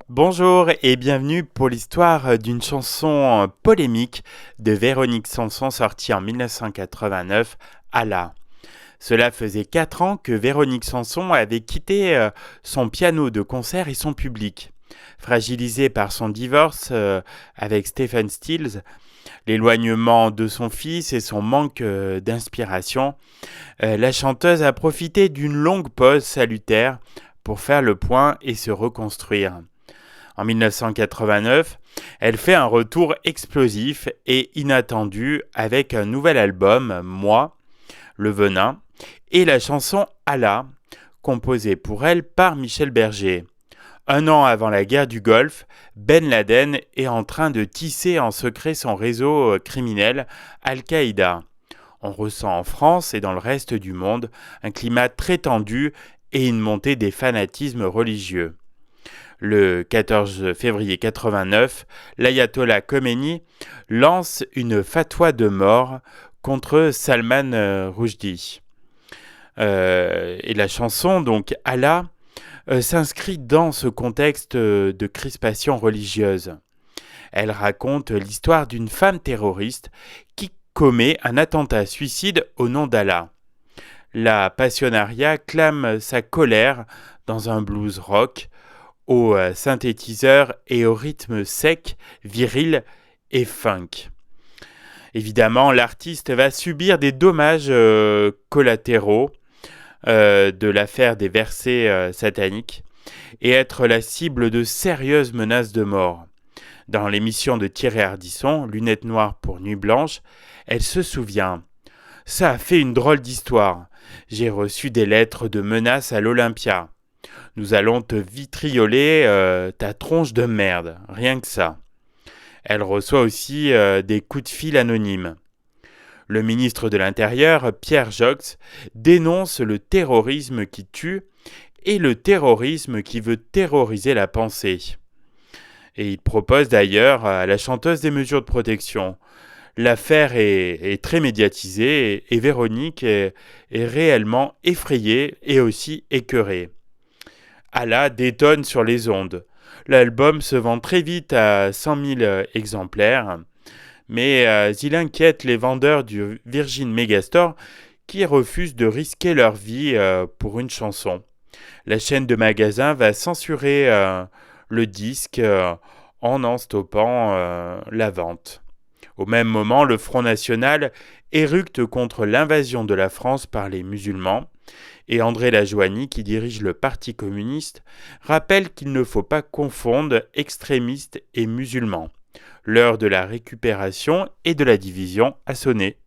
Bonjour et bienvenue pour l'histoire d'une chanson polémique de Véronique Sanson sortie en 1989, Allah. Cela faisait 4 ans que Véronique Sanson avait quitté son piano de concert et son public. Fragilisée par son divorce avec Stephen Stills, l'éloignement de son fils et son manque d'inspiration, la chanteuse a profité d'une longue pause salutaire pour faire le point et se reconstruire. En 1989, elle fait un retour explosif et inattendu avec un nouvel album, Moi, Le Venin, et la chanson Allah, composée pour elle par Michel Berger. Un an avant la guerre du Golfe, Ben Laden est en train de tisser en secret son réseau criminel Al-Qaïda. On ressent en France et dans le reste du monde un climat très tendu et une montée des fanatismes religieux. Le 14 février 89, l'ayatollah Khomeini lance une fatwa de mort contre Salman Rushdie. Et la chanson, donc Allah, s'inscrit dans ce contexte de crispation religieuse. Elle raconte l'histoire d'une femme terroriste qui commet un attentat suicide au nom d'Allah. La Pasionaria clame sa colère dans un blues rock au synthétiseur et au rythme sec, viril et funk. Évidemment, l'artiste va subir des dommages collatéraux de l'affaire des versets sataniques et être la cible de sérieuses menaces de mort. Dans l'émission de Thierry Ardisson, Lunettes noires pour Nuit blanche, elle se souvient. Ça a fait une drôle d'histoire. J'ai reçu des lettres de menaces à l'Olympia. Nous allons te vitrioler ta tronche de merde, rien que ça. Elle reçoit aussi des coups de fil anonymes. Le ministre de l'Intérieur, Pierre Joxe, dénonce le terrorisme qui tue et le terrorisme qui veut terroriser la pensée. Et il propose d'ailleurs à la chanteuse des mesures de protection. L'affaire est très médiatisée et Véronique est réellement effrayée et aussi écœurée. Allah détonne sur les ondes. L'album se vend très vite à 100 000 exemplaires, mais il inquiète les vendeurs du Virgin Megastore qui refusent de risquer leur vie pour une chanson. La chaîne de magasins va censurer le disque en stoppant la vente. Au même moment, le Front National éructe contre l'invasion de la France par les musulmans. Et André Lajoigny, qui dirige le Parti communiste, rappelle qu'il ne faut pas confondre extrémistes et musulmans. L'heure de la récupération et de la division a sonné.